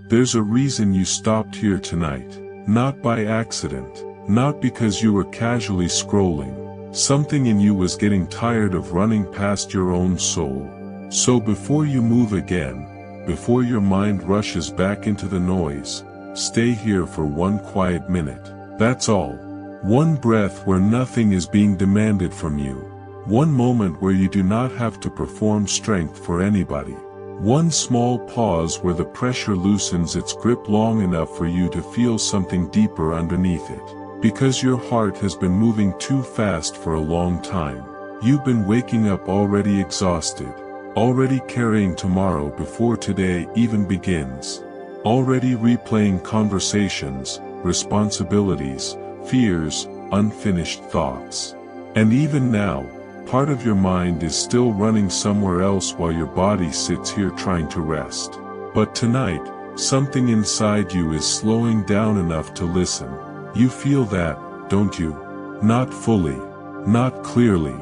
There's a reason you stopped here tonight. Not by accident. Not because you were casually scrolling. Something in you was getting tired of running past your own soul. So before you move again, before your mind rushes back into the noise, stay here for one quiet minute. That's all. One breath where nothing is being demanded from you. One moment where you do not have to perform strength for anybody. One small pause where the pressure loosens its grip long enough for you to feel something deeper underneath it. Because your heart has been moving too fast for a long time. You've been waking up already exhausted. Already carrying tomorrow before today even begins. Already replaying conversations, responsibilities, fears, unfinished thoughts. And even now, part of your mind is still running somewhere else while your body sits here trying to rest. But tonight, something inside you is slowing down enough to listen. You feel that, don't you? Not fully, not clearly,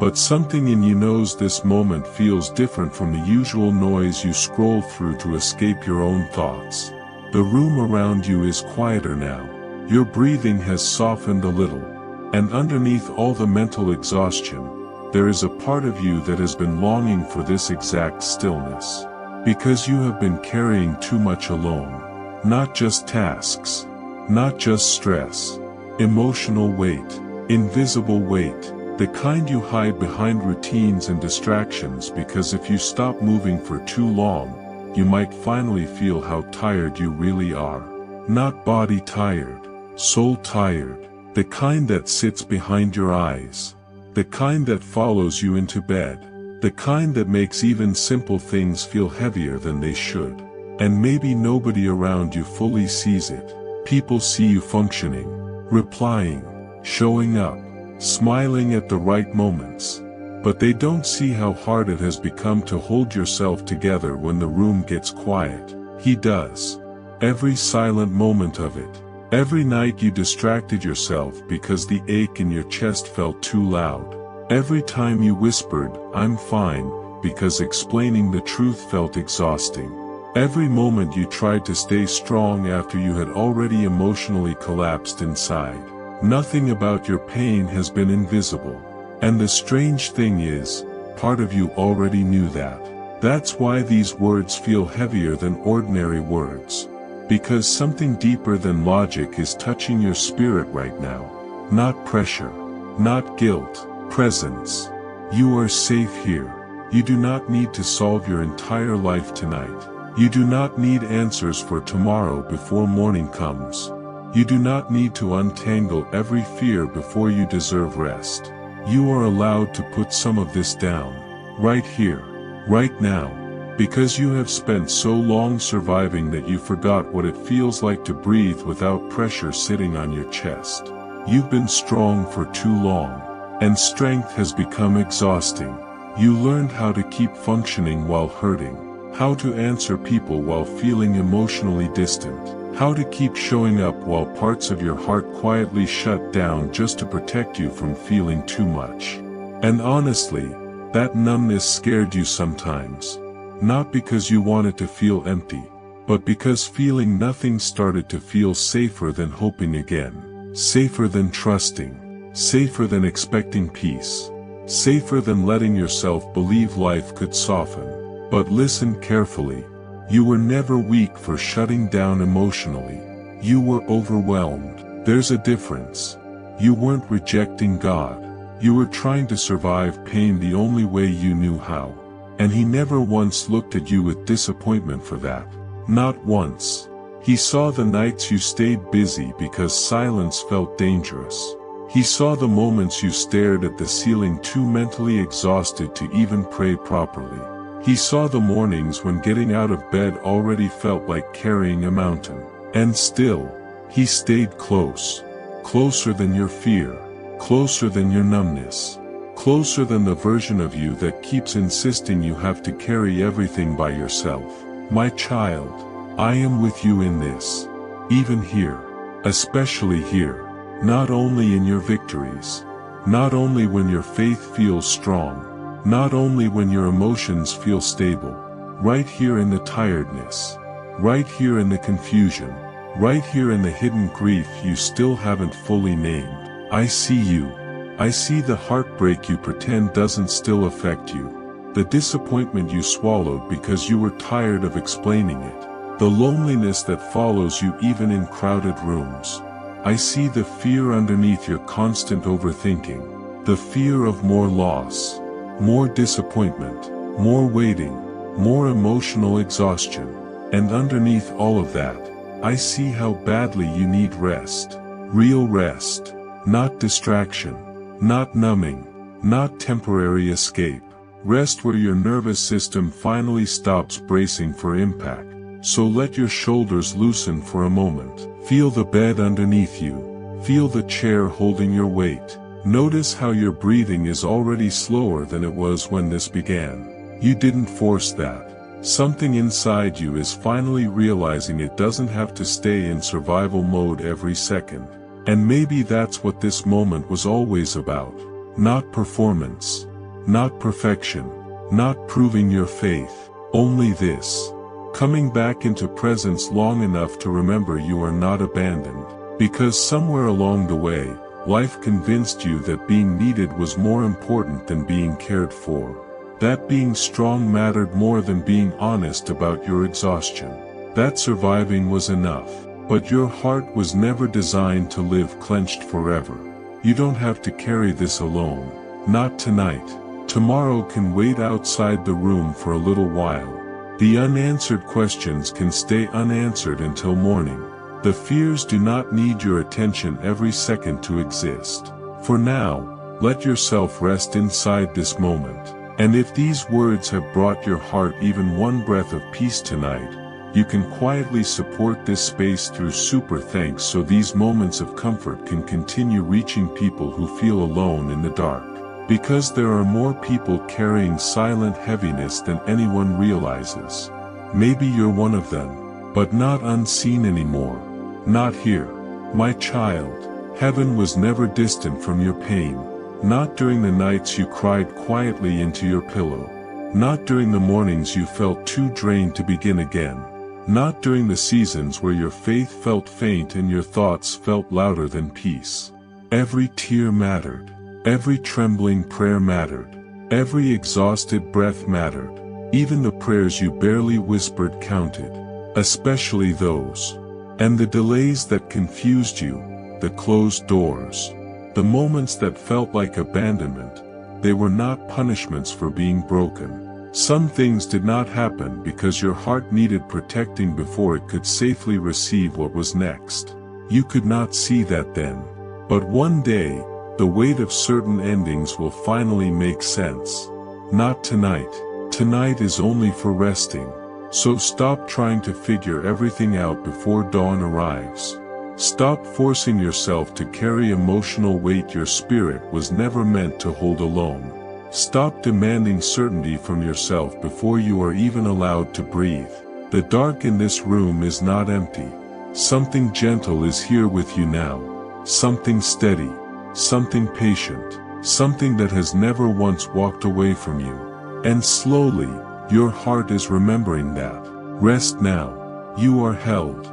but something in you knows this moment feels different from the usual noise you scroll through to escape your own thoughts. The room around you is quieter now. Your breathing has softened a little, and underneath all the mental exhaustion, there is a part of you that has been longing for this exact stillness. Because you have been carrying too much alone. Not just tasks. Not just stress. Emotional weight. Invisible weight. The kind you hide behind routines and distractions because if you stop moving for too long, you might finally feel how tired you really are. Not body tired. Soul tired. The kind that sits behind your eyes. The kind that follows you into bed. The kind that makes even simple things feel heavier than they should. And maybe nobody around you fully sees it. People see you functioning, replying, showing up, smiling at the right moments. But they don't see how hard it has become to hold yourself together when the room gets quiet. He does. Every silent moment of it. Every night you distracted yourself because the ache in your chest felt too loud. Every time you whispered, "I'm fine," because explaining the truth felt exhausting. Every moment you tried to stay strong after you had already emotionally collapsed inside. Nothing about your pain has been invisible. And the strange thing is, part of you already knew that. That's why these words feel heavier than ordinary words. Because something deeper than logic is touching your spirit right now. Not pressure. Not guilt. Presence. You are safe here. You do not need to solve your entire life tonight. You do not need answers for tomorrow before morning comes. You do not need to untangle every fear before you deserve rest. You are allowed to put some of this down. Right here. Right now. Because you have spent so long surviving that you forgot what it feels like to breathe without pressure sitting on your chest. You've been strong for too long. And strength has become exhausting. You learned how to keep functioning while hurting. How to answer people while feeling emotionally distant. How to keep showing up while parts of your heart quietly shut down just to protect you from feeling too much. And honestly, that numbness scared you sometimes. Not because you wanted to feel empty, but because feeling nothing started to feel safer than hoping again. Safer than trusting. Safer than expecting peace. Safer than letting yourself believe life could soften. But listen carefully. You were never weak for shutting down emotionally. You were overwhelmed. There's a difference. You weren't rejecting God. You were trying to survive pain the only way you knew how. And He never once looked at you with disappointment for that. Not once. He saw the nights you stayed busy because silence felt dangerous. He saw the moments you stared at the ceiling too mentally exhausted to even pray properly. He saw the mornings when getting out of bed already felt like carrying a mountain. And still, He stayed close. Closer than your fear. Closer than your numbness. Closer than the version of you that keeps insisting you have to carry everything by yourself. My child, I am with you in this. Even here. Especially here. Not only in your victories. Not only when your faith feels strong. Not only when your emotions feel stable. Right here in the tiredness. right here in the confusion, right here in the hidden grief you still haven't fully named. I see you. I see the heartbreak you pretend doesn't still affect you, the disappointment you swallowed because you were tired of explaining it, the loneliness that follows you even in crowded rooms. I see the fear underneath your constant overthinking, the fear of more loss, more disappointment, more waiting, more emotional exhaustion, and underneath all of that, I see how badly you need rest, real rest, not distraction, not numbing, not temporary escape, rest where your nervous system finally stops bracing for impact. So let your shoulders loosen for a moment. Feel the bed underneath you. Feel the chair holding your weight. Notice how your breathing is already slower than it was when this began. You didn't force that. Something inside you is finally realizing it doesn't have to stay in survival mode every second. And maybe that's what this moment was always about. Not performance. Not perfection. Not proving your faith. Only this. Coming back into presence long enough to remember you are not abandoned. Because somewhere along the way, life convinced you that being needed was more important than being cared for. That being strong mattered more than being honest about your exhaustion. That surviving was enough. But your heart was never designed to live clenched forever. You don't have to carry this alone. Not tonight. Tomorrow can wait outside the room for a little while. The unanswered questions can stay unanswered until morning. The fears do not need your attention every second to exist. For now, let yourself rest inside this moment. And if these words have brought your heart even one breath of peace tonight, you can quietly support this space through super thanks so these moments of comfort can continue reaching people who feel alone in the dark. Because there are more people carrying silent heaviness than anyone realizes. Maybe you're one of them, but not unseen anymore. Not here. My child, heaven was never distant from your pain. Not during the nights you cried quietly into your pillow. Not during the mornings you felt too drained to begin again. Not during the seasons where your faith felt faint and your thoughts felt louder than peace. Every tear mattered. Every trembling prayer mattered. Every exhausted breath mattered. Even the prayers you barely whispered counted. Especially those. And the delays that confused you, the closed doors, the moments that felt like abandonment, they were not punishments for being broken. Some things did not happen because your heart needed protecting before it could safely receive what was next. You could not see that then. But one day, the weight of certain endings will finally make sense. Not tonight. Tonight is only for resting. So stop trying to figure everything out before dawn arrives. Stop forcing yourself to carry emotional weight your spirit was never meant to hold alone. Stop demanding certainty from yourself before you are even allowed to breathe. The dark in this room is not empty. Something gentle is here with you now. Something steady. Something patient. Something that has never once walked away from you. And slowly, your heart is remembering that. Rest now. You are held.